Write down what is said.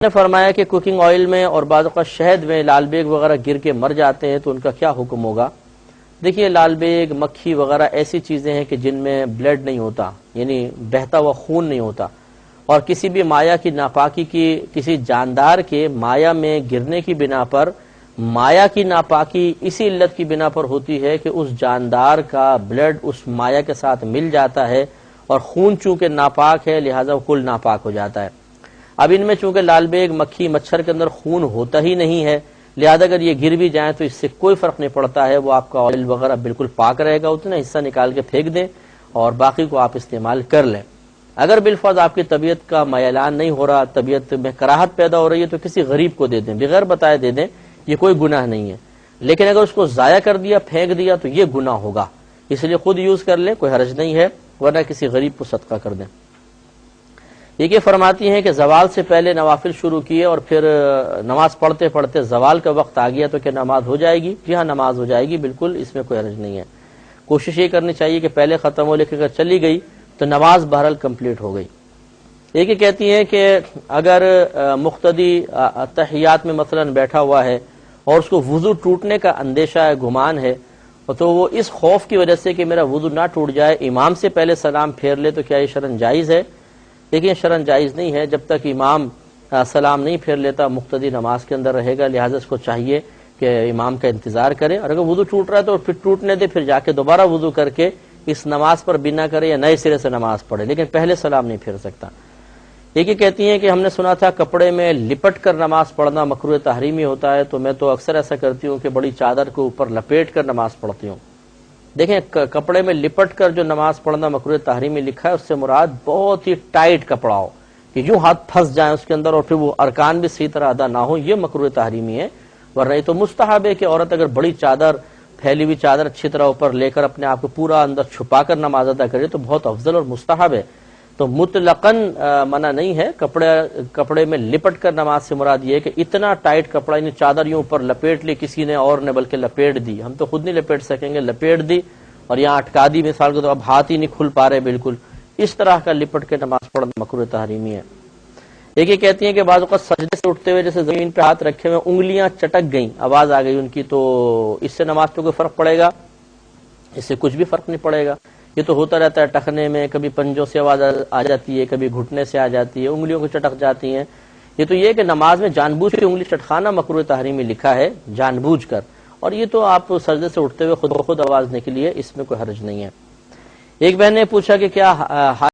نے فرمایا کہ کوکنگ آئل میں اور بعض اوقات شہد میں لال بیگ وغیرہ گر کے مر جاتے ہیں تو ان کا کیا حکم ہوگا؟ دیکھیے، لال بیگ، مکھی وغیرہ ایسی چیزیں ہیں کہ جن میں بلڈ نہیں ہوتا، یعنی بہتا ہوا خون نہیں ہوتا، اور کسی بھی مایا کی ناپاکی کی کسی جاندار کے مایا میں گرنے کی بنا پر مایا کی ناپاکی اسی علت کی بنا پر ہوتی ہے کہ اس جاندار کا بلڈ اس مایا کے ساتھ مل جاتا ہے، اور خون چونکہ ناپاک ہے لہذا وہ کل ناپاک ہو جاتا ہے۔ اب ان میں چونکہ لال بیگ، مکھی، مچھر کے اندر خون ہوتا ہی نہیں ہے، لہذا اگر یہ گر بھی جائیں تو اس سے کوئی فرق نہیں پڑتا ہے، وہ آپ کا آئل وغیرہ بالکل پاک رہے گا، اتنا حصہ نکال کے پھینک دیں اور باقی کو آپ استعمال کر لیں۔ اگر بالفرض آپ کی طبیعت کا میلان نہیں ہو رہا، طبیعت میں کراہت پیدا ہو رہی ہے، تو کسی غریب کو دے دیں، بغیر بتائے دے دیں، یہ کوئی گناہ نہیں ہے۔ لیکن اگر اس کو ضائع کر دیا، پھینک دیا، تو یہ گناہ ہوگا، اس لیے خود یوز کر لیں، کوئی حرج نہیں ہے، ورنہ کسی غریب کو صدقہ کر دیں۔ یہ فرماتی ہیں کہ زوال سے پہلے نوافل شروع کیے اور پھر نماز پڑھتے پڑھتے زوال کا وقت آ گیا تو کیا نماز ہو جائے گی؟ جی ہاں، نماز ہو جائے گی، بالکل، اس میں کوئی حرج نہیں ہے۔ کوشش یہ کرنی چاہیے کہ پہلے ختم ہو، لیکن اگر چلی گئی تو نماز بہرحال کمپلیٹ ہو گئی۔ یہ کہتی ہیں کہ اگر مقتدی تحیات میں مثلا بیٹھا ہوا ہے اور اس کو وضو ٹوٹنے کا اندیشہ ہے، گمان ہے، تو وہ اس خوف کی وجہ سے کہ میرا وضو نہ ٹوٹ جائے امام سے پہلے سلام پھیر لے، تو کیا یہ شرعاً جائز ہے؟ لیکن شرعاً جائز نہیں ہے، جب تک امام سلام نہیں پھیر لیتا مقتدی نماز کے اندر رہے گا، لہٰذا اس کو چاہیے کہ امام کا انتظار کرے، اور اگر وضو ٹوٹ رہا ہے تو پھر ٹوٹنے دے، پھر جا کے دوبارہ وضو کر کے اس نماز پر بنا کرے یا نئے سرے سے نماز پڑھے، لیکن پہلے سلام نہیں پھیر سکتا۔ یہ کہتی ہیں کہ ہم نے سنا تھا کپڑے میں لپٹ کر نماز پڑھنا مکروہ تحریمی ہوتا ہے، تو میں تو اکثر ایسا کرتی ہوں کہ بڑی چادر کے اوپر لپیٹ کر نماز پڑھتی ہوں۔ دیکھیں، کپڑے میں لپٹ کر جو نماز پڑھنا مکروہ تحریمی لکھا ہے، اس سے مراد بہت ہی ٹائٹ کپڑا ہو کہ یوں ہاتھ پھنس جائیں اس کے اندر اور پھر وہ ارکان بھی صحیح طرح ادا نہ ہو، یہ مکروہ تحریمی ہے۔ ورنہ یہ تو مستحب ہے کہ عورت اگر بڑی چادر، پھیلی ہوئی چادر اچھی طرح اوپر لے کر اپنے آپ کو پورا اندر چھپا کر نماز ادا کرے تو بہت افضل اور مستحب ہے، تو مطلقاً منع نہیں ہے۔ کپڑے میں لپٹ کر نماز سے مراد یہ ہے کہ اتنا ٹائٹ کپڑا، یعنی چادر یوں اوپر لپیٹ لی کسی نے اور نے، بلکہ لپیٹ دی، ہم تو خود نہیں لپیٹ سکیں گے، لپیٹ دی اور یہاں اٹکا دی مثال کو، تو اب ہاتھ ہی نہیں کھل پا رہے بالکل، اس طرح کا لپٹ کے نماز پڑھنا مکروہ تحریمی ہے۔ یہ کہتی ہیں کہ بعض اوقات سجدے سے اٹھتے ہوئے جیسے زمین پہ ہاتھ رکھے ہوئے انگلیاں چٹک گئیں، آواز آ گئی ان کی، تو اس سے نماز پہ کوئی فرق پڑے گا؟ اس سے کچھ بھی فرق نہیں پڑے گا، یہ تو ہوتا رہتا ہے، ٹخنے میں کبھی پنجوں سے آواز آ جاتی ہے، کبھی گھٹنے سے آ جاتی ہے، انگلیوں کو چٹک جاتی ہیں۔ یہ تو یہ کہ نماز میں جان بوجھ کے انگلی چٹکانا مکروہ تحریمی لکھا ہے، جان بوجھ کر، اور یہ تو آپ سجدے سے اٹھتے ہوئے خود بخود آواز نکلی ہے، اس میں کوئی حرج نہیں ہے۔ ایک بہن نے پوچھا کہ کیا